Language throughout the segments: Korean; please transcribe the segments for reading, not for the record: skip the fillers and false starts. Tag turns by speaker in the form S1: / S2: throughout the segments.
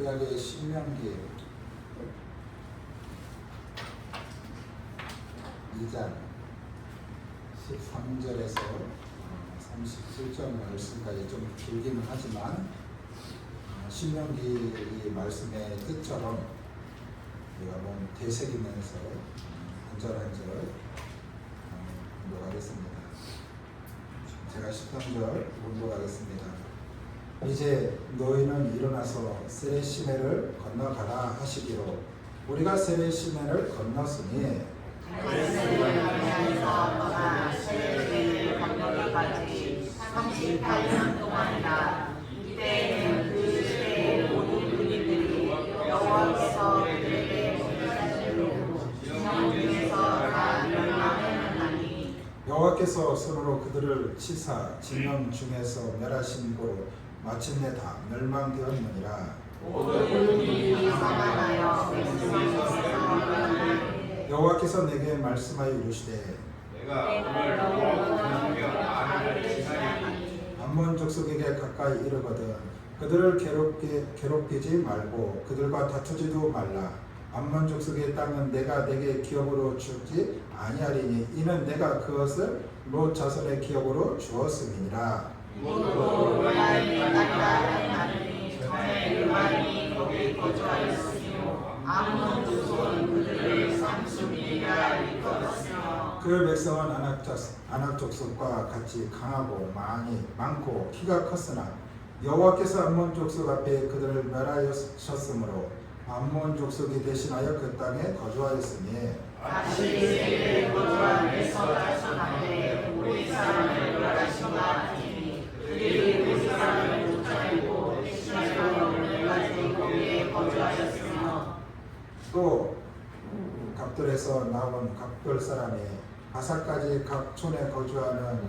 S1: 유일하게 신명기 2장 13절에서 37절 말씀까지 좀 길기는 하지만 신명기 이 말씀의 뜻처럼 우리가 한번 되새기면서 한 절 한 절 공부하겠습니다. 제가 13절 공부하겠습니다. 이제 너희는 일어나서 세레시내를 건너가라 하시기로 우리가 세레시내를 건넜으니
S2: 건너기까지 38년 동안이라. 이때에는 그 시대의 모든 군인들이 여호와께서 그들에게 보내시는 진영 중에서 다 멸망하였나니
S1: 여호와께서 손으로 그들을 치사 진영 중에서 멸하신 고로 마침내 다 멸망되었느니라.
S2: 모든 군인들이 사망하여 백성에서 멸망하니
S1: 여호와께서 내게 말씀하여 이르시되
S3: 내가 오늘 너로 저녁에 아내를 지나니
S1: 암몬 족속에게 가까이 이르거든 그들을 괴롭히지 말고 그들과 다투지도 말라. 암몬 족속의 땅은 내가 내게 기업으로 주지 아니하리니 이는 내가 그것을 롯 자손의 기업으로 주었음이니라.
S2: 모두 고라니 땅이라 하나니 전에 르반이 거기 거주하였으며 아몬 족속은 그들을 삼순이라 일컫었으며
S1: 그 백성은 아낙 족속과 같이 강하고 많고 키가 컸으나 여호와께서 암몬 족속 앞에 그들을 멸하셨으므로 암몬 족속이 대신하여 그 땅에 거주하였으니
S2: 다시 세계에 거주한 에서 자손 앞에 우리 사람을 멸하신 것 같으니 그들이 우리 사람을 쫓아내고 대신하여 오늘까지 거기에 거주하였으며
S1: 또 갑돌에서 나온 갑돌 사람이 바사까지 각 촌에 거주하는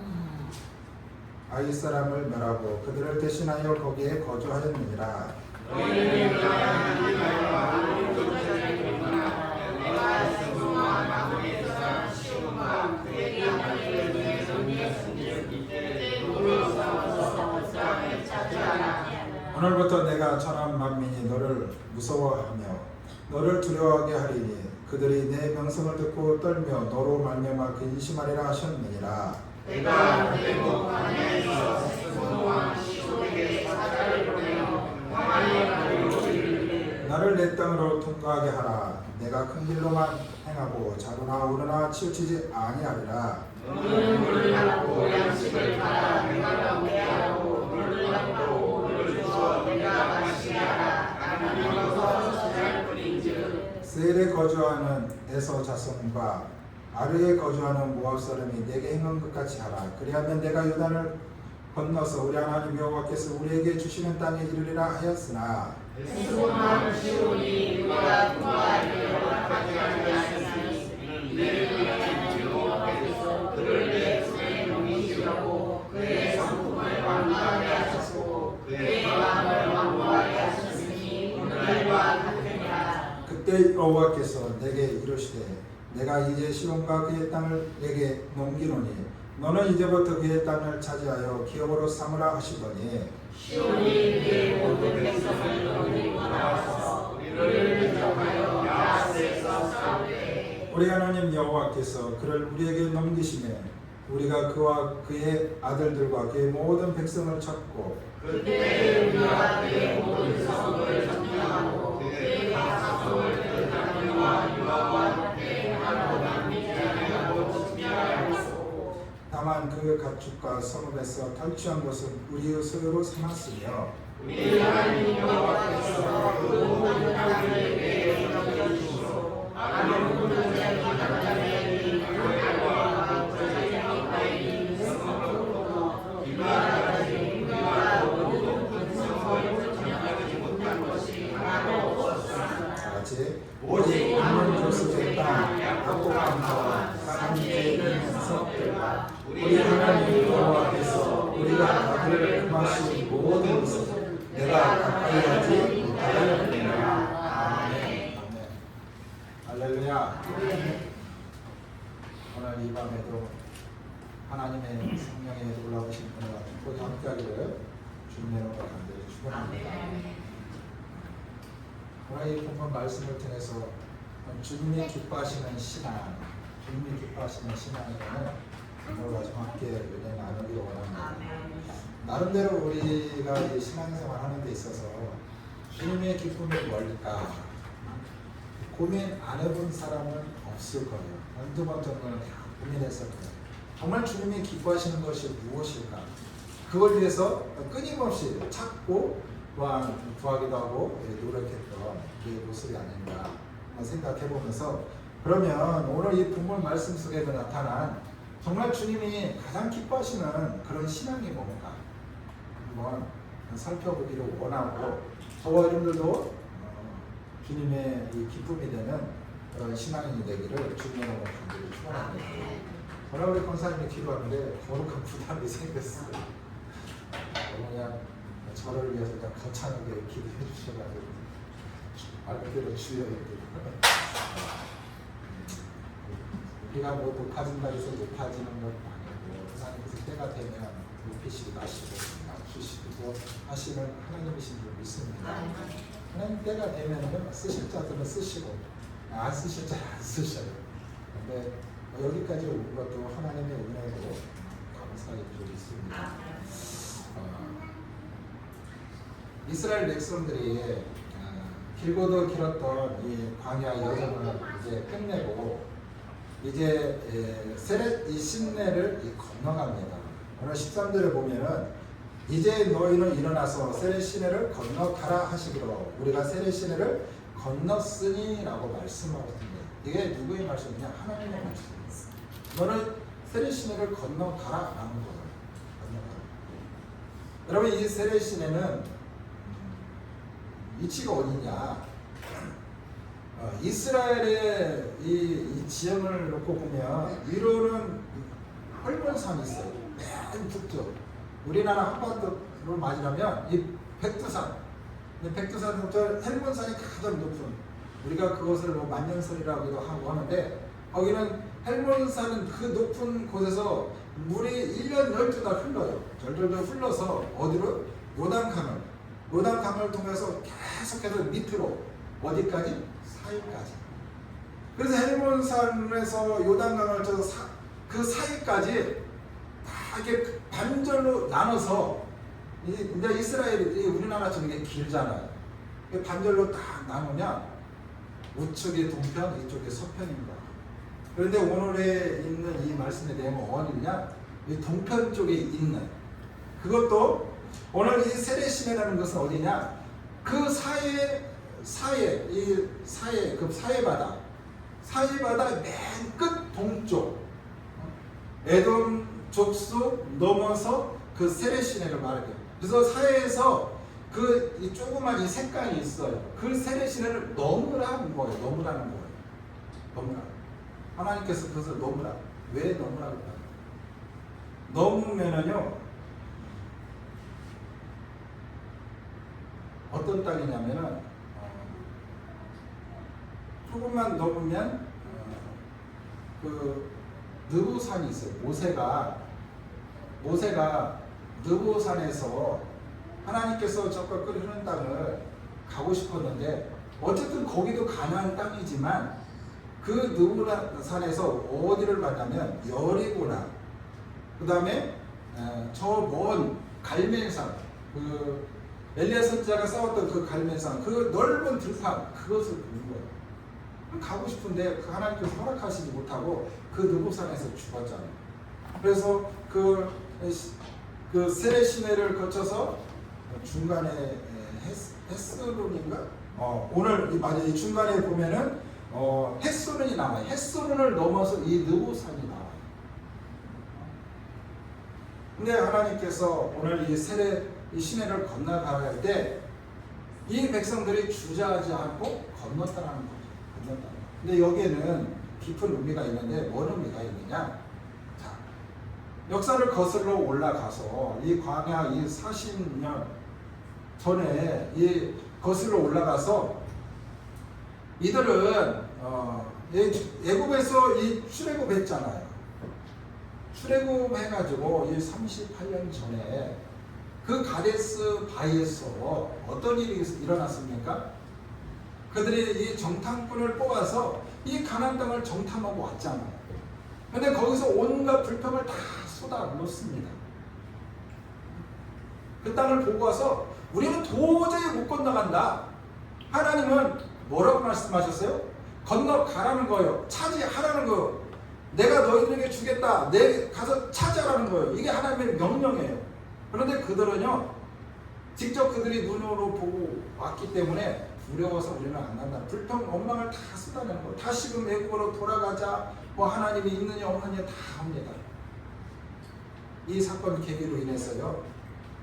S1: 아이 사람을 멸하고 그들을 대신하여 거기에 거주하였느니라.
S2: 너희는 멸하는 아무리 쫓아내거나 내가 스스로와 나무에서 시온과 그의 아들의 눈에 손이었으니 그때 우리로서 땅을 차지하라.
S1: 오늘부터 내가 천한 만민이 너를 무서워하며 너를 두려워하게 하리니 그들이 내 명성을 듣고 떨며 너로 말미암아 근심하리라 하셨느니라.
S2: 내가 그리고 광야에서 스스로와 시온에게 사자를 보내어 평안의 말을 이르기를
S1: 나를 내 땅으로 통과하게 하라. 내가 큰 길로만 행하고 자루나 우르나 치우치지 아니하리라.
S2: 너는 물을 닦고 양식을 팔아 내가 먹게 하고 물을 닦고 물을 주어 내가 마시게 하라. 나는 이로써 저주할 뿐인즉
S1: 세일에 거주하는 에서 자손과 아르에 거주하는 모압 사람이 내게 행한 것 같이 하라. 그리하면 내가 요단을 건너서 우리 하나님 여호와께서 우리에게 주시는 땅에 이르리라 하였으나
S2: 스스로만 시온이 우리가 통과하기를 허락하지 아니하시니 이는 여호와께서 그를 내 손에 넘기시려고 그의 성품을 완고하게 하셨고 그의 마음을 완고하게 하셨으니 오늘과 같으니라.
S1: 그때 여호와께서 내게 이르시되 내가 이제 시온과 그의 땅을 내게 넘기노니 너는 이제부터 그의 땅을 차지하여 기업으로 삼으라 하시더니
S2: 시온이 그의 모든 백성을 거느리고 나와서 우리를 인정하여 야스에서 싸우되
S1: 우리 하나님 여호와께서 그를 우리에게 넘기시매 우리가 그와 그의 아들들과 그의 모든 백성을 찾고
S2: 그때 우리가 그의 모든 성을 점령하고 그의 각 성을 그 나무와 유화와 함께 하나도 남기지 아니하고 진멸하였고
S1: 다만 그 가축과 성읍에서 탈취한 것은 우리의 소유로 삼았으며
S2: 우리 하나님 여호와께서 그 모든 땅을 내게 넘겨주시고 아무 모든 자기 남자들이 하나님과 저자기 과인이 성으로 이와같이 우리가 모든 군성을 점령하지 못한 것이 하나도 없었으나
S1: 같이 오직 암몬 족속의 땅 야곱강과 산지에 있는 성읍들과 우리 하나님 여호와께서 우리가 그들을 금하신 모든 것을 내가 가까이 하지 못하였느니라. 아멘. 할렐루야. 오늘 이 밤에도 하나님의 성령의 놀라우신 은혜와 축복이 함께하기를 주님의 이름으로 간절히 축원합니다. 오늘 이 본문 말씀을 통해서 주님이 기뻐하시는 신앙, 주님이 기뻐하시는 신앙이라는 오늘 좀 함께 은혜 나누기 원합니다. 나름대로 우리가 이 신앙생활 하는 데 있어서 주님의 기쁨이 뭘까 고민 안 해본 사람은 없을 거예요. 한두 번 정도는 다 고민했을 거예요. 정말 주님이 기뻐하시는 것이 무엇일까? 그걸 위해서 끊임없이 찾고 또한 구하기도 하고 노력했던 우리의 모습이 아닌가 생각해 보면서, 그러면 오늘 이 본문 말씀 속에서 나타난 정말 주님이 가장 기뻐하시는 그런 신앙이 뭔가 한번 살펴보기를 원하고, 저와 여러분들도 주님의 이 기쁨이 되는 그런 신앙인이 되기를 주님으로 간절히 축원합니다. 오늘 우리 권사님이 기도하는데 거룩한 부담이 생겼어요. 그냥 저를 위해서 그냥 거창하게 기도해 주셔가지고 말 그대로 주여 이렇게 우리가 뭐 높아진다 해서 높아지는 것 아니고 하나님께서 때가 되면 높이시기도 하시고 낮추시기도 하시는 하나님이신 줄 믿습니다. 하나님 때가 되면 쓰실 자들은 쓰시고 안 쓰실 자는 안 쓰셔요. 근데 여기까지 온 것도 하나님의 은혜로 감사할 줄 믿습니다. 이스라엘 백성들이 길고도 길었던 이 광야 여정을 이제 끝내고 이제 세렛 이 시내를 건너갑니다. 오늘 13절에 보면은 이제 너희는 일어나서 세렛 시내를 건너가라 하시기로 우리가 세렛 시내를 건넜으니라고 말씀하고 있습니다. 이게 누구의 말씀이냐? 하나님의 말씀입니다. 너는 세렛 시내를 건너가라라는 거예요. 건너가라. 여러분, 이 세렛 시내는 위치가 어디냐? 이스라엘의 이 지형을 놓고 보면 위로는 헐몬산이 있어요. 맨 북쪽. 우리나라 한반도를 맞이하면 이 백두산. 백두산부터 헬몬산이 가장 높은, 우리가 그것을 뭐 만년설이라고도 하고 하는데, 거기는 헬몬산 그 높은 곳에서 물이 1년 12달 흘러요. 절절절 흘러서 어디로? 요단강을 통해서 계속해서 밑으로 어디까지? 사이까지. 그래서 헬몬산에서 요단강을 쳐서 그 사이까지 다 이렇게 반절로 나눠서, 이제 이스라엘이 우리나라처럼 이게 길잖아요. 반절로 딱 나누면 우측이 동편, 이쪽이 서편입니다. 그런데 오늘에 있는 이 말씀의 내용은 어디냐? 이 동편 쪽에 있는, 그것도 오늘 이 세렛시내라는 것은 어디냐? 그 사해바다 맨 끝 동쪽, 에돔 족속 넘어서 그 세렛시내를 말해요. 그래서 사해에서 그 이 조그만 이 색깔이 있어요. 그 세렛시내를 넘으라는 거예요. 넘으라는 거예요. 넘으라. 하나님께서 그것을 넘으라. 왜 넘으라고 할까요? 넘으면은요, 어떤 땅이냐면은 조금만 넘으면 그 느보산이 있어요. 모세가 느보산에서 하나님께서 저걸 끓이는 땅을 가고 싶었는데, 어쨌든 거기도 가나안 땅이지만 그 느보산에서 어디를 만나면 여리고나, 그 다음에 저 먼 갈멜산, 그 엘리야 선지자가 싸웠던 그 갈멜산, 그 넓은 들판, 그것을 보는 거예요. 가고 싶은데 그 하나님께서 허락하시지 못하고 그 느보산에서 죽었잖아요. 그래서 그 세렛시내를 거쳐서 중간에 헤스론인가? 오늘 맞아요. 이 중간에 보면은 헤스론이 나와요. 헤스론을 넘어서 이 느보산이 나와요. 근데 하나님께서 오늘 이 시내를 건너가야 할 때 이 백성들이 주저하지 않고 건넜다라는 거죠. 건넜다. 근데 여기에는 깊은 의미가 있는데, 뭔 의미가 있느냐? 자, 역사를 거슬러 올라가서 이 광야 이 40년 전에 이 거슬러 올라가서 이들은 애굽에서 이 출애굽했잖아요. 출애굽해가지고 이 38년 전에 그 가데스 바에서 어떤 일이 일어났습니까? 그들이 이 정탐꾼을 뽑아서 이 가나안 땅을 정탐하고 왔잖아요. 근데 거기서 온갖 불평을 다 쏟아 놓습니다. 그 땅을 보고 와서 우리는 도저히 못 건너간다. 하나님은 뭐라고 말씀하셨어요? 건너가라는 거예요. 차지하라는 거예요. 내가 너희들에게 주겠다. 내 가서 차지하라는 거예요. 이게 하나님의 명령이에요. 그런데 그들은요, 직접 그들이 눈으로 보고 왔기 때문에 두려워서 우리는 안 간다. 불평, 원망을 다 쏟아내는 거예요. 다시금 애국으로 돌아가자. 뭐 하나님이 있느냐 없느냐 다 합니다. 이 사건 계기로 인해서요,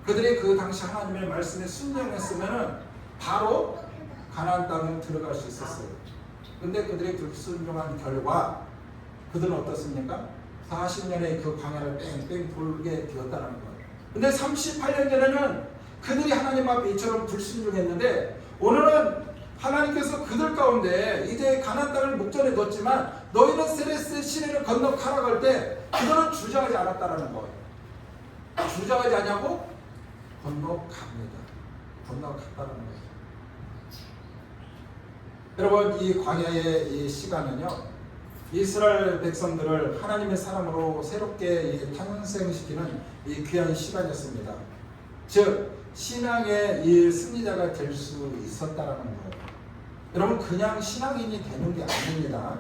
S1: 그들이 그 당시 하나님의 말씀에 순종했으면 바로 가나안 땅에 들어갈 수 있었어요. 근데 그들이 불순종한 결과 그들은 어떻습니까? 40년의 그 광야를 뺑뺑 돌게 되었다는 거예요. 근데 38년 전에는 그들이 하나님 앞에 이처럼 불순종했는데 오늘은 하나님께서 그들 가운데 이제 가나안 땅을 목전에 뒀지만 너희는 세레스 시내를 건너 가라갈 때 그들은 주저하지 않았다는 거예요. 주저하지 않냐고? 건너갑니다. 건너갔다는 거예요. 여러분, 이 광야의 이 시간은요, 이스라엘 백성들을 하나님의 사람으로 새롭게 탄생시키는 이 귀한 시간이었습니다. 즉 신앙의 이 승리자가 될 수 있었다라는 거예요. 여러분, 그냥 신앙인이 되는 게 아닙니다.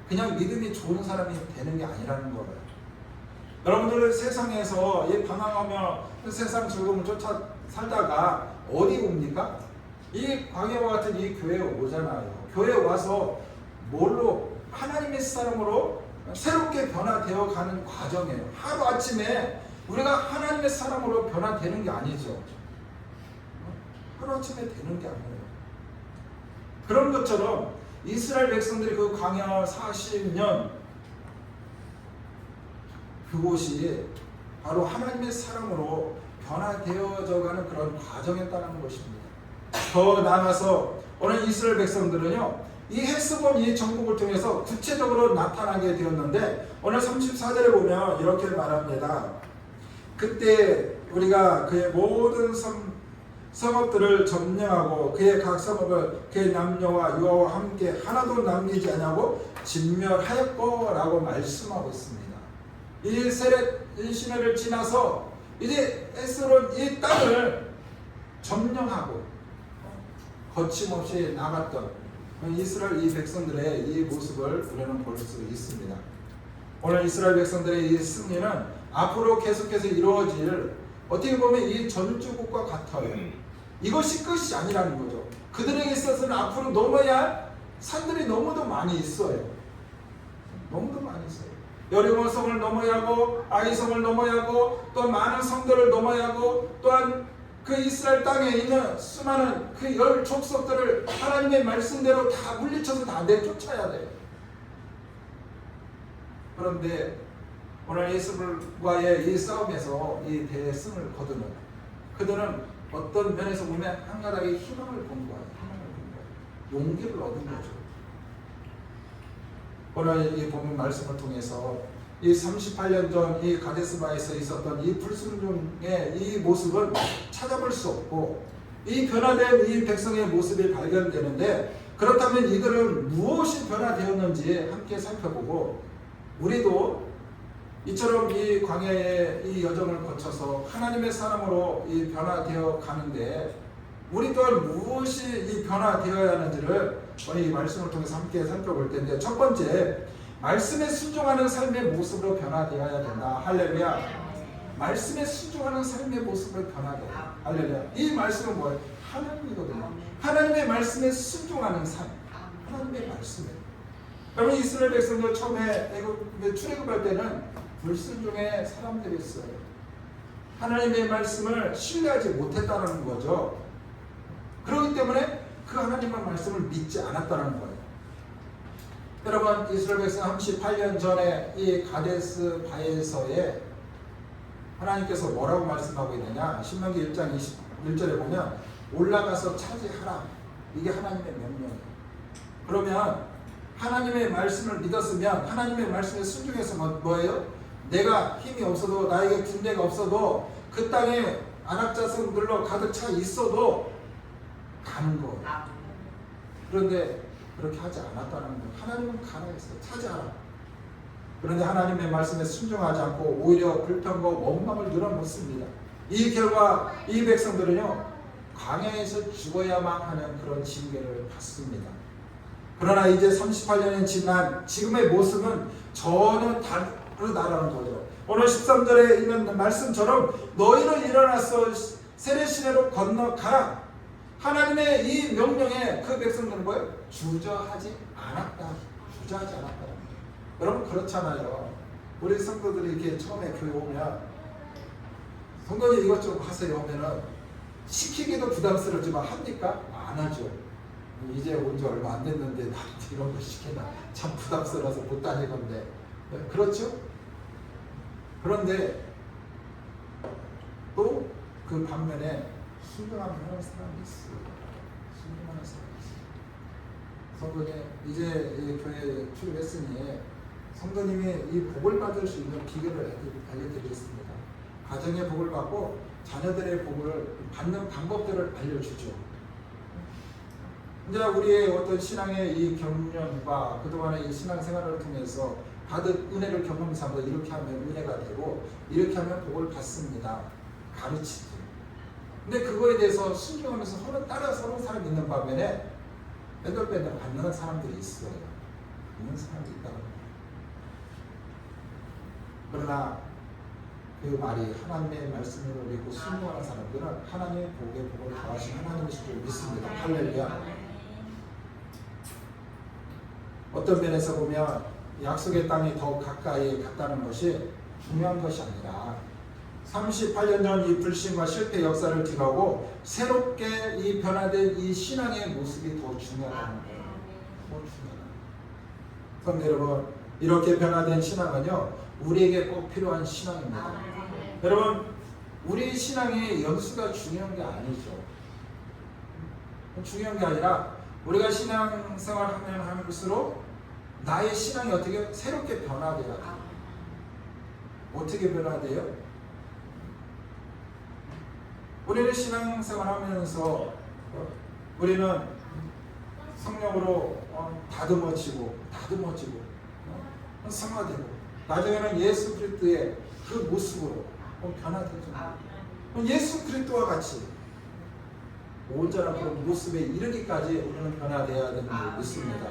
S1: 그냥 믿음이 좋은 사람이 되는 게 아니라는 거예요. 여러분들 세상에서 이 방황하며 세상 즐거움을 쫓아 살다가 어디 옵니까? 이 광야와 같은 이 교회에 오잖아요. 교회에 와서 뭘로? 하나님의 사람으로 새롭게 변화되어 가는 과정이에요. 하루아침에 우리가 하나님의 사람으로 변화되는 게 아니죠. 하루아침에 되는 게 아니에요. 그런 것처럼 이스라엘 백성들이 그 광야 40년 그곳이 바로 하나님의 사람으로 변화되어져 가는 그런 과정이었다는 것입니다. 더 나아가서 오늘 이스라엘 백성들은요, 이 헤스본 이 정복을 통해서 구체적으로 나타나게 되었는데 오늘 34절에 보면 이렇게 말합니다. 그때 우리가 그의 모든 성읍들을 점령하고 그의 각 성읍을 그의 남녀와 여호와 함께 하나도 남기지 않냐고 진멸하였고라고 말씀하고 있습니다. 이 세렛 시내를 지나서 이제 에스론 이 땅을 점령하고 거침없이 나갔던 이스라엘 이 백성들의 이 모습을 우리는 볼 수 있습니다. 오늘 이스라엘 백성들의 이 승리는 앞으로 계속해서 이루어질 어떻게 보면 이 전주국과 같아요. 이것이 끝이 아니라는 거죠. 그들에게 있어서는 앞으로 넘어야 할 산들이 너무도 많이 있어요. 너무도 많이 있어요. 여리고 성을 넘어야 하고 아이성을 넘어야 하고 또 많은 성들을 넘어야 하고 또한 그 이스라엘 땅에 있는 수많은 그 열 족속들을 하나님의 말씀대로 다 물리쳐서 다 내쫓아야 돼요. 그런데 오늘 예수님과의 이 싸움에서 이 대승을 거두는 그들은 어떤 면에서 보면 한 가닥의 희망을 본 거예요. 용기를 얻은 거죠. 오늘 이 본문 말씀을 통해서 이 38년 전 이 가데스바에서 있었던 이 불순종의 이 모습은 찾아볼 수 없고 이 변화된 이 백성의 모습이 발견되는데 그렇다면 이들은 무엇이 변화되었는지 함께 살펴보고 우리도 이처럼 이 광야의 이 여정을 거쳐서 하나님의 사람으로 이 변화되어 가는데 우리 또한 무엇이 이 변화되어야 하는지를 오늘 이 말씀을 통해서 함께 살펴볼 텐데 첫 번째, 말씀에 순종하는 삶의 모습으로 변화되어야 된다. 할렐루야. 말씀에 순종하는 삶의 모습으로 변화돼요. 할렐루야. 이 말씀은 뭐예요? 하나님이거든요. 하나님의 말씀에 순종하는 삶. 하나님의 말씀에. 여러분 이스라엘 백성들 처음에 애굽에 출애굽할 때는 불순종의 사람들이 있어요. 하나님의 말씀을 신뢰하지 못했다는 거죠. 그렇기 때문에 그 하나님의 말씀을 믿지 않았다는 거예요. 여러분 이스라엘 백성 38년 전에 이 가데스 바에서에 하나님께서 뭐라고 말씀하고 있느냐? 신명기 1장 21절에 보면 올라가서 차지하라. 이게 하나님의 명령이에요. 그러면 하나님의 말씀을 믿었으면 하나님의 말씀에 순종해서 뭐예요? 내가 힘이 없어도 나에게 군대가 없어도 그 땅에 안악자성들로 가득 차 있어도 가는 거예요. 그런데 그렇게 하지 않았다는 거예요. 하나님은 가라 했어요. 차지하라. 그런데 하나님의 말씀에 순종하지 않고 오히려 불평과 원망을 늘어놓습니다. 이 결과 이 백성들은요, 광야에서 죽어야만 하는 그런 징계를 받습니다. 그러나 이제 38년이 지난 지금의 모습은 전혀 다르다는 거죠. 오늘 13절에 있는 말씀처럼 너희는 일어나서 세례시내로 건너가라. 하나님의 이 명령에 그 백성들은 뭐예요? 주저하지 않았다. 주저하지 않았다. 여러분 그렇잖아요. 우리 성도들이 이렇게 처음에 교회 오면 성도님 이것저것 하세요 하면은 시키기도 부담스럽지만 합니까? 안 하죠. 이제 온 지 얼마 안 됐는데 나한테 이런 거 시키나 참 부담스러워서 못 다니건데. 그렇죠? 그런데 또 그 반면에 순종하는 사람이 있어요. 순종하는 사람이 있어요. 성도님 이제 이 교회 출입했으니 성도님이 이 복을 받을 수 있는 비결을 알려드리겠습니다. 가정의 복을 받고 자녀들의 복을 받는 방법들을 알려주죠. 이제 우리의 어떤 신앙의 이 경륜과 그동안의 이 신앙생활을 통해서 받은 은혜를 경험하면서 이렇게 하면 은혜가 되고 이렇게 하면 복을 받습니다. 가르치죠. 근데 그거에 대해서 순종하면서 서로 따라서는 사람이 있는 반면에 뺀돌뺀돌 받는 사람들이 있어요. 있는 사람들이 있다고. 그러나 그 말이 하나님의 말씀을 믿고 순종하는 사람들은 하나님의 복에 복을 더하신 하나님이신 줄 믿습니다. 할렐루야. 어떤 면에서 보면 약속의 땅이 더 가까이 갔다는 것이 중요한 것이 아니라 38년 전 이 불신과 실패 역사를 뒤로하고 새롭게 이 변화된 이 신앙의 모습이 더 중요하다는 거예요. 더 중요하다. 그럼 여러분 이렇게 변화된 신앙은요 우리에게 꼭 필요한 신앙입니다. 여러분 우리 신앙의 연수가 중요한 게 아니죠. 중요한 게 아니라 우리가 신앙생활하면 할수록 나의 신앙이 어떻게 새롭게 변화돼야 돼요. 어떻게 변화돼요? 우리는 신앙생활하면서 우리는 성령으로 다듬어지고 성화되고 나중에는 예수 그리스도의 그 모습으로 변화되죠. 예수 그리스도와 같이 온전한 그런 모습에 이르기까지 우리는 변화되어야 되는 줄 믿습니다.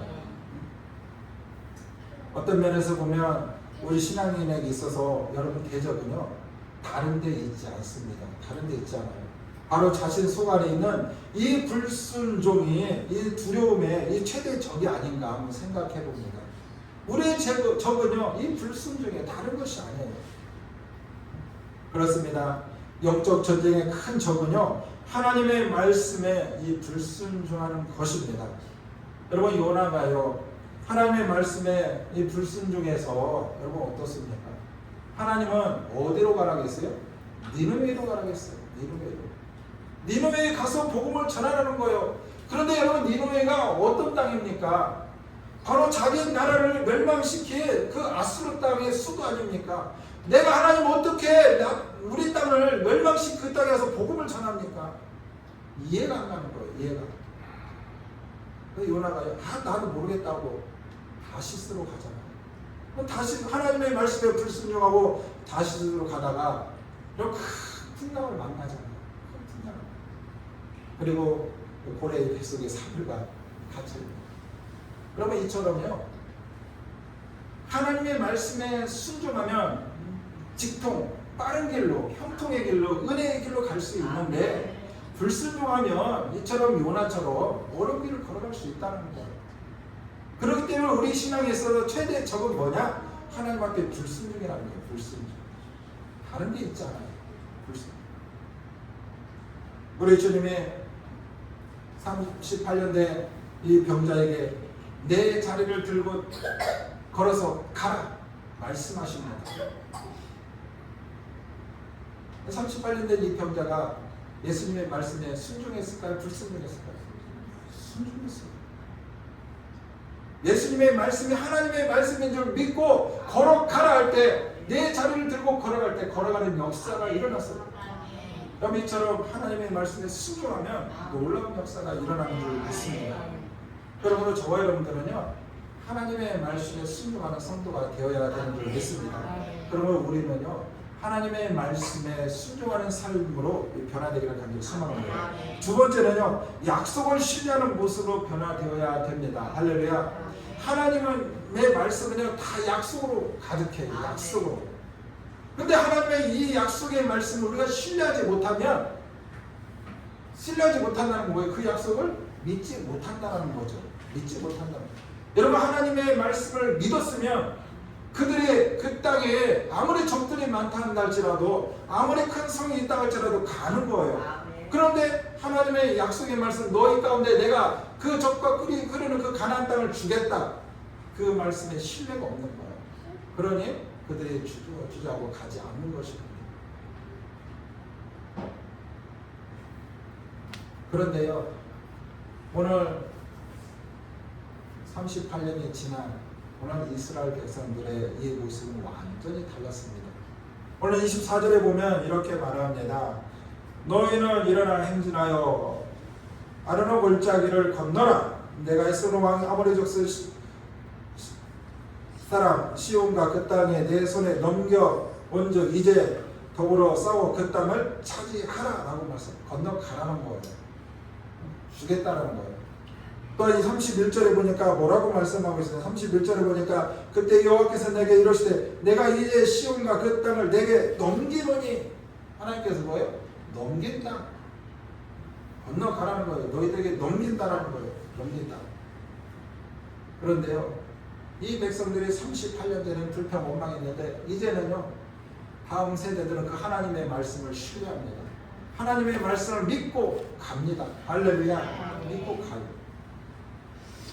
S1: 어떤 면에서 보면 우리 신앙인에게 있어서 여러분 대적은요 다른 데 있지 않습니다. 다른 데 있지 않아요. 바로 자신 속 안에 있는 이 불순종이 이 두려움의 이 최대 적이 아닌가 한번 생각해 봅니다. 우리의 적은요 이 불순종에 다른 것이 아니에요. 그렇습니다. 영적 전쟁의 큰 적은요 하나님의 말씀에 이 불순종하는 것입니다. 여러분 요나가요 하나님의 말씀에 이 불순종해서 여러분 어떻습니까? 하나님은 어디로 가라겠어요? 니느웨로 가라겠어요. 니느웨에 가서 복음을 전하라는 거예요. 그런데 여러분 니느웨가 어떤 땅입니까? 바로 자기 나라를 멸망시킨 그 아수르 땅의 수도 아닙니까? 내가 하나님 어떻게 우리 땅을 멸망시킨 그 땅에 가서 복음을 전합니까? 이해가 안 가는 거예요. 이해가. 그래서 요나가요. 나도 모르겠다고 다시스로 가잖아요. 다시 하나님의 말씀에 불순종하고 다시스로 가다가 이런 큰 풍랑을 만나잖아요. 큰 풍랑. 그리고 고래의 뱃속에 사물과 갇혀있는. 그러면 이처럼요. 하나님의 말씀에 순종하면 직통, 빠른 길로, 형통의 길로, 은혜의 길로 갈 수 있는데 불순종하면 이처럼 요나처럼 어려운 길을 걸어갈 수 있다는 거예요. 그렇기 때문에 우리 신앙에 있어서 최대 적은 뭐냐? 하나님 앞에 불순종이라는 거예요. 불순종. 다른 게 있지 않아요. 불순종. 우리 주님이 38년 된 이 병자에게 내 자리를 들고 걸어서 가라 말씀하십니다. 38년 된 이 병자가 예수님의 말씀에 순종했을까요? 불순종했을까요? 순종했어요. 예수님의 말씀이 하나님의 말씀인 줄 믿고 걸어가라 할 때 내 자리를 들고 걸어갈 때 걸어가는 역사가 일어났어요. 그럼 이처럼 하나님의 말씀에 순종하면 놀라운 역사가 일어나는 줄 믿습니다. 그러므로 저와 여러분들은요 하나님의 말씀에 순종하는 성도가 되어야 되는 줄 믿습니다. 그러므로 우리는요 하나님의 말씀에 순종하는 삶으로 변화되기를 간절히 소망합니다. 두 번째는요 약속을 신뢰하는 모습으로 변화되어야 됩니다. 할렐루야. 하나님의 말씀은요 다 약속으로 가득해요. 약속으로. 근데 하나님의 이 약속의 말씀을 우리가 신뢰하지 못한다는 거예요. 그 약속을 믿지 못한다는 거죠. 믿지 못한다는 거예요. 여러분 하나님의 말씀을 믿었으면 그들의 그 땅에 아무리 적들이 많다 한다 할지라도 아무리 큰 성이 있다 할지라도 가는 거예요. 그런데 하나님의 약속의 말씀 너희 가운데 내가 그 적과 흐르는 그 가나안 땅을 주겠다. 그 말씀에 신뢰가 없는 거예요. 그러니 그들이 주저하고 가지 않는 것입니다. 그런데요 오늘 38년이 지난 오늘 이스라엘 백성들의 이 모습은 완전히 달랐습니다. 오늘 24절에 보면 이렇게 말합니다. 너희는 일어나 행진하여 아르논 골짜기를 건너라. 내가 에스론 왕 아모리족 사람 시온과 그 땅에 내 손에 넘겨온즉 이제 더불어 싸워 그 땅을 차지하라 라고 말씀. 건너가라는 거예요. 주겠다라는 거예요. 또 이 31절에 보니까 뭐라고 말씀하고 있어요? 31절에 보니까 그때 여호와께서 내게 이르시되 내가 이제 시온과 그 땅을 내게 넘기노니 하나님께서 뭐예요? 넘긴다. 건너가라는 거예요. 너희들에게 넘긴다라는 거예요. 넘긴다. 그런데요 이 백성들이 38년 전에 불평 원망했는데 이제는요 다음 세대들은 그 하나님의 말씀을 신뢰합니다. 하나님의 말씀을 믿고 갑니다. 할렐루야. 믿고 가요.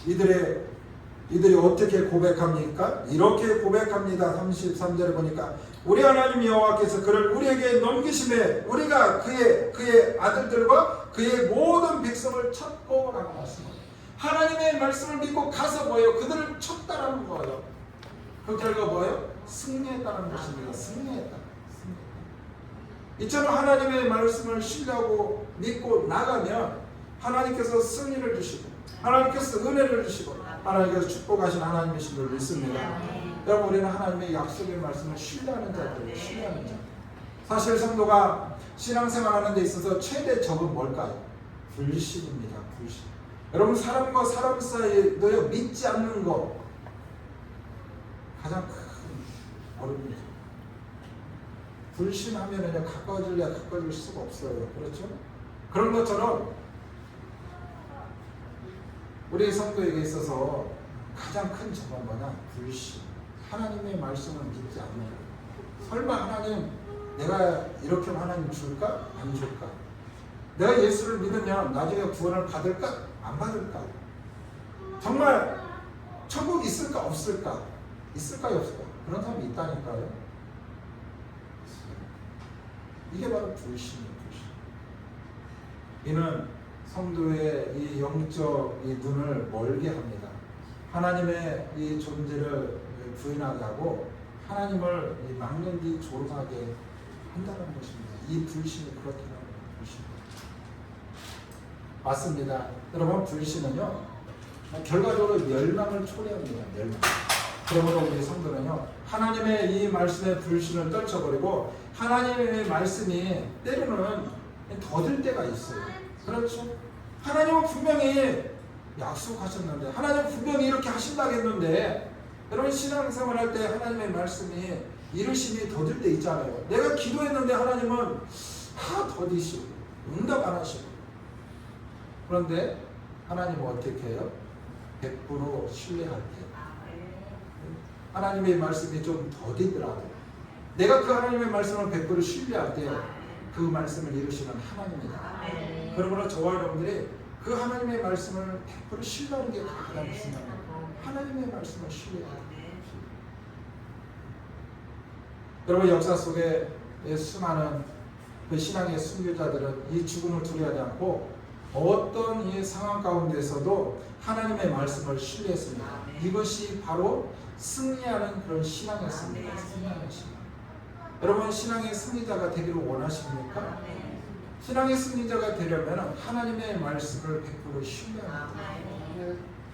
S1: 이들이 어떻게 고백합니까? 이렇게 고백합니다. 33절에 보니까 우리 하나님 여호와께서 그를 우리에게 넘기심에 우리가 그의 아들들과 그의 모든 백성을 쳤고라고 말씀합니다. 하나님의 말씀을 믿고 가서 뭐예요? 그들을 쳤다라는 거예요. 그 결과 뭐예요? 승리했다는 것입니다. 승리했다. 이처럼 하나님의 말씀을 신뢰하고 믿고 나가면 하나님께서 승리를 주시고 하나님께서 은혜를 주시고 하나님께서 축복하신 하나님이신 줄 믿습니다. 여러분 우리는 하나님의 약속의 말씀을 신뢰하는 자들이에요. 신뢰하는 자. 사실 성도가 신앙생활하는 데 있어서 최대 적은 뭘까요? 불신입니다. 불신. 여러분 사람과 사람 사이에 믿지 않는 거 가장 큰 어려움이죠. 불신하면은 가까워질 수가 없어요. 그렇죠? 그런 것처럼 우리 성도에게 있어서 가장 큰 적은 뭐냐? 불신. 하나님의 말씀을 믿지 않는 거예요. 설마 하나님 내가 이렇게 하면 하나님 줄까? 안 줄까? 내가 예수를 믿으면 나중에 구원을 받을까? 안 받을까? 정말 천국이 있을까? 없을까? 있을까요? 없을까? 그런 사람이 있다니까요. 이게 바로 불신이에요. 불신. 이는 성도의 이 영적 이 눈을 멀게 합니다. 하나님의 이 존재를 부인하게 하고 하나님을 막는 뒤 조롱하게 한다는 것입니다. 이 불신이 그렇다는 불신. 맞습니다. 여러분 불신은요 결과적으로 멸망을 초래합니다. 멸망. 그러므로 우리 성도는요 하나님의 이 말씀에 불신을 떨쳐버리고 하나님의 말씀이 때로는 더딜 때가 있어요. 그렇죠? 하나님은 분명히 약속하셨는데 하나님은 분명히 이렇게 하신다고 했는데 여러분 신앙생활 할 때 하나님의 말씀이 이르심이 더딜 때 있잖아요. 내가 기도했는데 하나님은 더디시고 응답 안 하시고 그런데 하나님은 어떻게 해요? 100% 신뢰할 때 하나님의 말씀이 좀 더디더라도 내가 그 하나님의 말씀을 100% 신뢰할 때 그 말씀을 이루시는 하나님이다. 그러므로 저와 여러분들이 그 하나님의 말씀을 100% 신뢰하는 게 가장 중요합니다. 하나님의 말씀을 신뢰해야 돼요. 여러분 역사 속에 수많은 그 신앙의 순교자들은 이 죽음을 두려워하지 않고 어떤 이 상황 가운데서도 하나님의 말씀을 신뢰했습니다. 이것이 바로 승리하는 그런 신앙이었습니다. 승리하는 신앙. 여러분 신앙의 승리자가 되기를 원하십니까? 신앙의 승리자가 되려면 하나님의 말씀을 100% 신뢰합니다.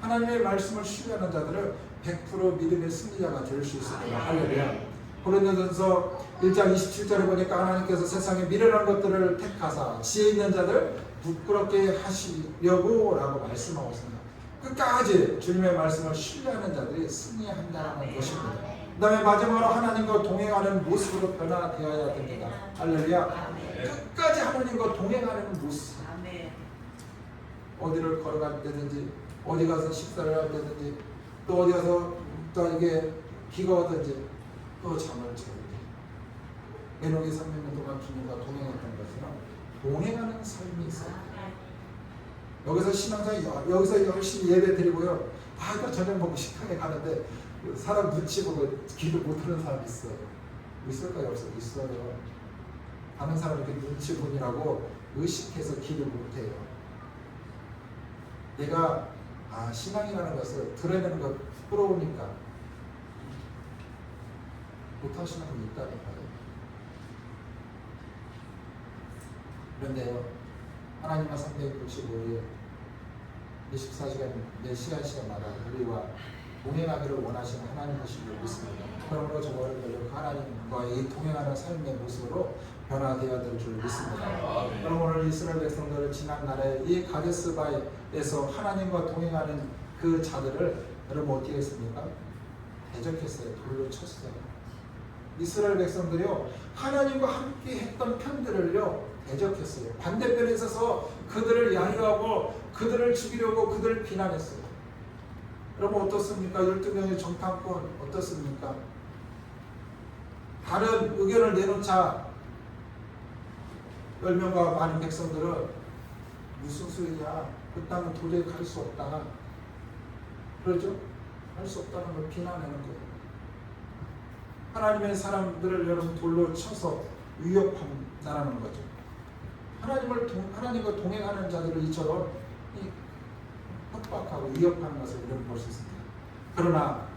S1: 하나님의 말씀을 신뢰하는 자들은 100% 믿음의 승리자가 될 수 있습니다. 할렐루야. 고린도전서 1장 27절에 보니까 하나님께서 세상에 미련한 것들을 택하사 지혜 있는 자들 부끄럽게 하시려고 라고 말씀하고 있습니다. 끝까지 주님의 말씀을 신뢰하는 자들이 승리한다는 것입니다. 그 다음에 마지막으로 하나님과 동행하는 모습으로 변화되어야 됩니다. 할렐루야. 끝까지 하나님과 동행하는 모습. 어디를 걸어갈 때든지 어디 가서 식사를 할 때든지 또 어디 가서 또 이게 비가 오든지 또 잠을 자든지 에녹이 300년 동안 주님과 동행했던 것처럼 동행하는 삶이 있어요. 여기서 신앙생활 여기서 열심히 예배 드리고요. 또 저녁 먹고 식당에 가는데 사람 눈치 보고 기도 못하는 사람이 있어요. 있을까요? 있어요. 다른 사람이 이렇게 눈치 보느라고 의식해서 기도 못해요. 내가 신앙이라는 것을 드러내는 것 부러우니까 못하시는 분이 있다니까요. 그런데요, 하나님과 365일 24시간 매 시간마다 우리와 동행하기를 원하시는 하나님이신 줄 믿습니다. 그러므로 저와를 하나님과의 이 동행하는 삶의 모습으로 변화되어야 될 줄 믿습니다. 그럼 오늘 이스라엘 백성들을 지난날에 이 가데스바에서 하나님과 동행하는 그 자들을 여러분 어떻게 했습니까? 대적했어요. 돌로 쳤어요. 이스라엘 백성들이요, 하나님과 함께 했던 편들을요 대적했어요. 반대편에 있어서 그들을 야유하고 그들을 죽이려고 그들을 비난했어요. 여러분 어떻습니까? 12명의 정탐권 어떻습니까? 다른 의견을 내놓자 10명과 많은 백성들은 무슨 소리냐, 그 땅은 도저히 갈 수 없다, 그러죠? 할 수 없다는 걸 비난하는 거예요. 하나님의 사람들을 여러분 돌로 쳐서 위협한다는 거죠. 하나님과 동행하는 자들을 이처럼 협박하고 위협하는 것을 우리는 볼 수 있습니다. 그러나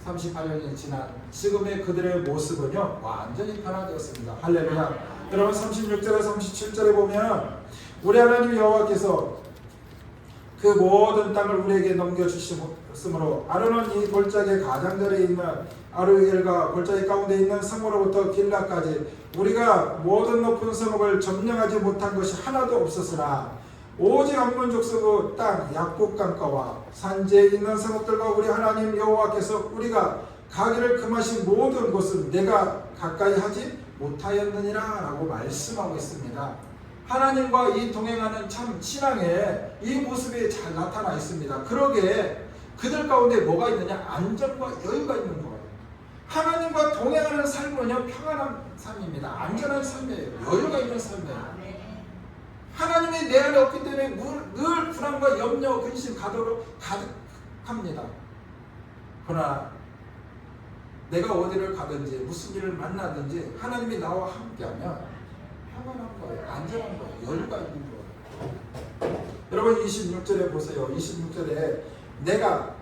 S1: 38년이 지난 지금의 그들의 모습은요 완전히 변화되었습니다. 할렐루야. 여러분 36절에 37절에 보면 우리 하나님 여호와께서 그 모든 땅을 우리에게 넘겨주셨으므로 아론은 이 골짜기 가장자리에 있는 아루엘과 골짜기 가운데 있는 성으로부터 길라까지 우리가 모든 높은 성읍을 점령하지 못한 것이 하나도 없었으나 오직 암몬 족속 땅 약국 강가와 산지에 있는 성읍들과 우리 하나님 여호와께서 우리가 가기를 금하신 모든 곳은 내가 가까이 하지 못하였느니라 라고 말씀하고 있습니다. 하나님과 이 동행하는 참 신앙에 이 모습이 잘 나타나 있습니다. 그러기에 그들 가운데 뭐가 있느냐? 안전과 여유가 있는 거예요. 하나님과 동행하는 삶은요 평안한 삶입니다. 안전한 삶이에요. 여유가 있는 삶이에요. 하나님이 내 안에 없기 때문에 늘 불안과 염려, 근심, 가득합니다. 그러나 내가 어디를 가든지 무슨 일을 만나든지 하나님이 나와 함께하면 평안한 거예요. 안전한 거예요. 여유가 있는 거예요. 여러분 26절에 보세요. 26절에 내가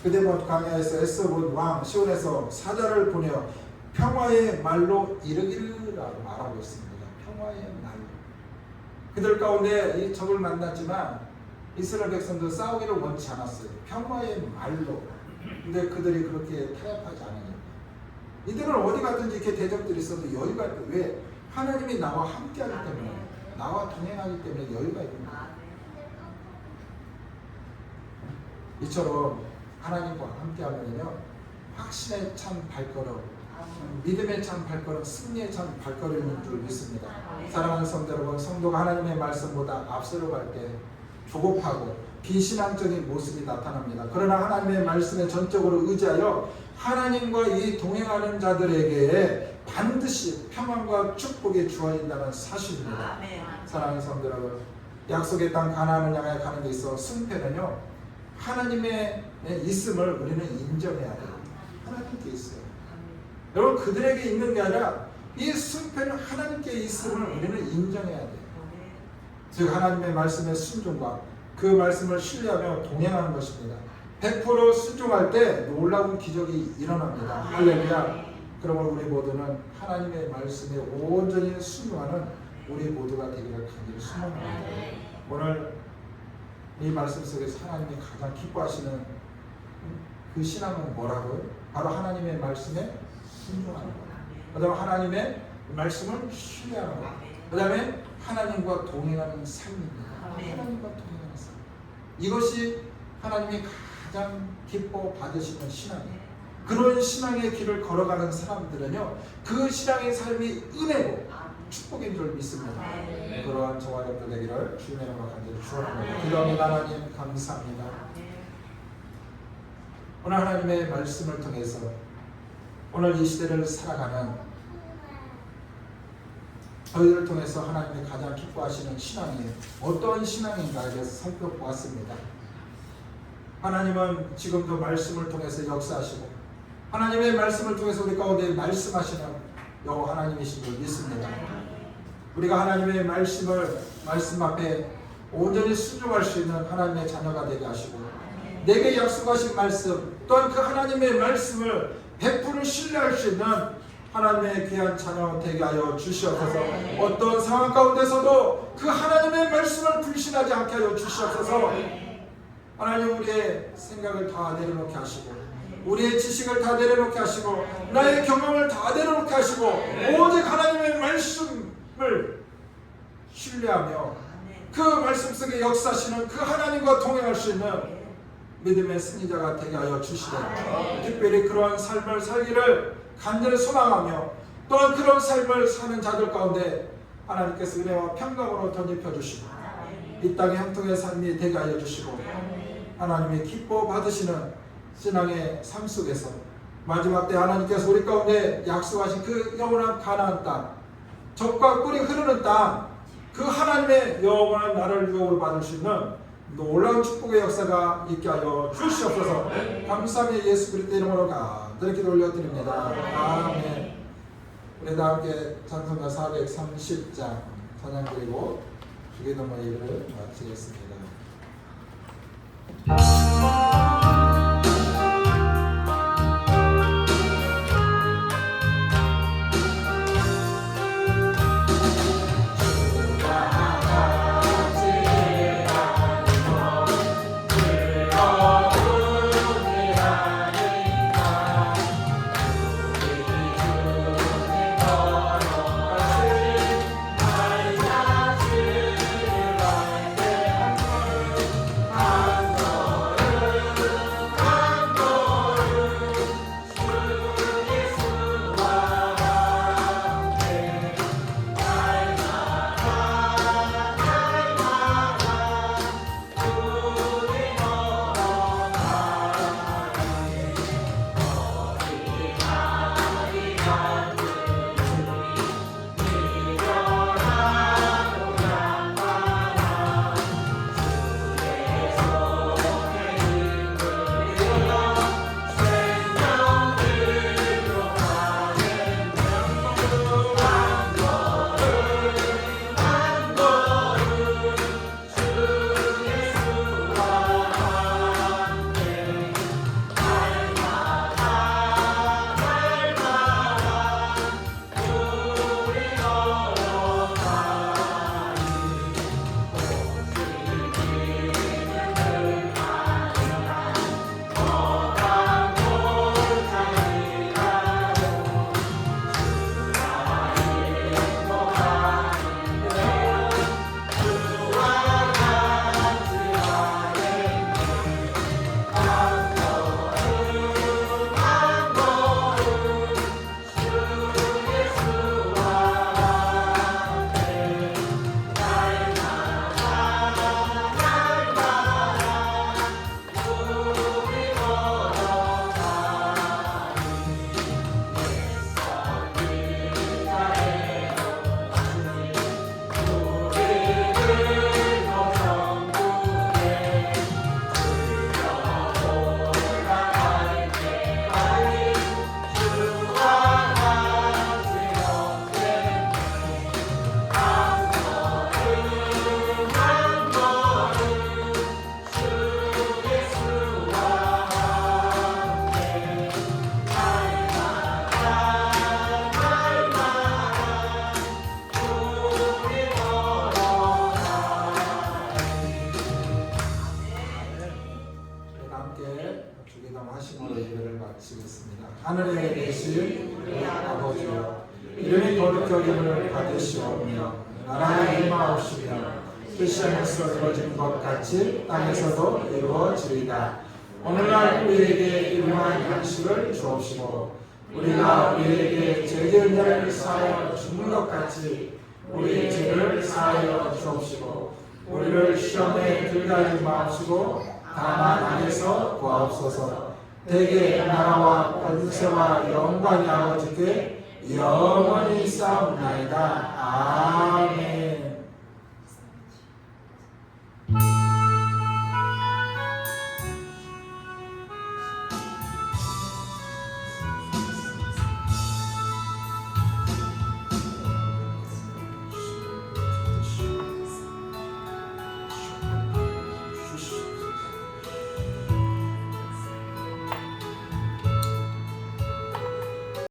S1: 그대못 광야에서 에스본 왕 시온에서 사자를 보내어 평화의 말로 이르기르라고 말하고 있습니다. 평화의 말로. 그들 가운데 이 적을 만났지만 이스라엘 백성들 싸우기를 원치 않았어요. 평화의 말로. 근데 그들이 그렇게 타협하지 않으니까. 이들은 어디 가든지 이렇게 대적들이 있어도 여유가 있고, 왜? 하나님이 나와 함께하기 때문에, 나와 동행하기 때문에 여유가 있는 거예요. 이처럼 하나님과 함께하면요 확신의 참 발걸음, 믿음의 참 발걸음, 승리의 참 발걸음인 줄 믿습니다. 사랑하는 성도 여러분, 성도가 하나님의 말씀보다 앞서러 갈 때 조급하고 비신앙적인 모습이 나타납니다. 그러나 하나님의 말씀에 전적으로 의지하여 하나님과 이 동행하는 자들에게 반드시 평안과 축복이 주어진다는 사실입니다. 사랑하는 성도 여러분, 약속의 땅 가나안을 향해 가는 데 있어 승패는요 하나님의 있음을 우리는 인정해야 돼요. 하나님께 있어요. 여러분 그들에게 있는 게 아니라 이 승패는 하나님께 있음을 우리는 인정해야 돼요. 즉 하나님의 말씀의 순종과 그 말씀을 신뢰하며 동행하는 것입니다. 100% 순종할 때 놀라운 기적이 일어납니다. 할렐루야. 그러므로 우리 모두는 하나님의 말씀에 온전히 순종하는 우리 모두가 되기를 간절히 소망합니다. 오늘 이 말씀 속에서 하나님이 가장 기뻐하시는 그 신앙은 뭐라고요? 바로 하나님의 말씀에 순종하는 것. 그 다음에 하나님의 말씀을 신뢰하는 것. 그 다음에 하나님과 동행하는 삶입니다. 하나님과 동행하는 삶. 이것이 하나님이 가장 기뻐 받으시는 신앙이에요. 그런 신앙의 길을 걸어가는 사람들은요, 그 신앙의 삶이 은혜고 축복인 줄 믿습니다. 그러한 저와 여러분들 되기를 주님의 이름으로 간절히 축원합니다. 기도합니다. 하나님 감사합니다. 오늘 하나님의 말씀을 통해서 오늘 이 시대를 살아가는 저희들을 통해서 하나님이 가장 기뻐하시는 신앙이 어떤 신앙인가에 대해서 살펴보았습니다. 하나님은 지금도 말씀을 통해서 역사하시고 하나님의 말씀을 통해서 우리 가운데 말씀하시는 여호와 하나님이신 줄 믿습니다. 우리가 하나님의 말씀 앞에 온전히 순종할 수 있는 하나님의 자녀가 되게 하시고 내게 약속하신 말씀 또한 그 하나님의 말씀을 100% 신뢰할 수 있는 하나님의 귀한 자녀 되게 하여 주시옵소서. 어떤 상황 가운데서도 그 하나님의 말씀을 불신하지 않게 하여 주시옵소서. 하나님 우리의 생각을 다 내려놓게 하시고 우리의 지식을 다 내려놓게 하시고 나의 경험을 다 내려놓게 하시고 오직 하나님의 말씀을 신뢰하며 그 말씀 속에 역사하시는 그 하나님과 동행할 수 있는 믿음의 승리자가 되게 하여 주시되 특별히 그러한 삶을 살기를 간절히 소망하며 또한 그런 삶을 사는 자들 가운데 하나님께서 은혜와 평강으로 덧입혀 주시고 이 땅의 형통의 삶이 되게 하여 주시고 하나님이 기뻐 받으시는 신앙의 삶 속에서 마지막 때 하나님께서 우리 가운데 약속하신 그 영원한 가나안 땅, 젖과 꿀이 흐르는 땅, 그 하나님의 영원한 나라를 유업으로 받을 수 있는 놀라운 축복의 역사가 있게 하여 주시옵소서. 감사합니다. 예수 그리스도 이름으로 간절히 기도 올려드립니다. 아멘. 우리 다 함께 찬송가 430장 찬양 드리고 주기도문 예배를 마치겠습니다.
S2: 아
S1: 아버지여 이름이 거룩히 여김을 받으시오며 나라의 임하옵시며 뜻이 하늘에서 이루어진 것 같이 땅에서도 이루어지리이다. 오늘날 우리에게 일용할 양식을 주옵시고 우리가 우리에게 죄 지은 자를 사하여 주는 것 같이 우리의 죄를 사하여 주옵시고 우리를 시험에 들게 마옵시고 다만 악에서 구하옵소서. 대개 나라와 권세와 영광이 아버지께 영원히 싸움나이다. 아멘.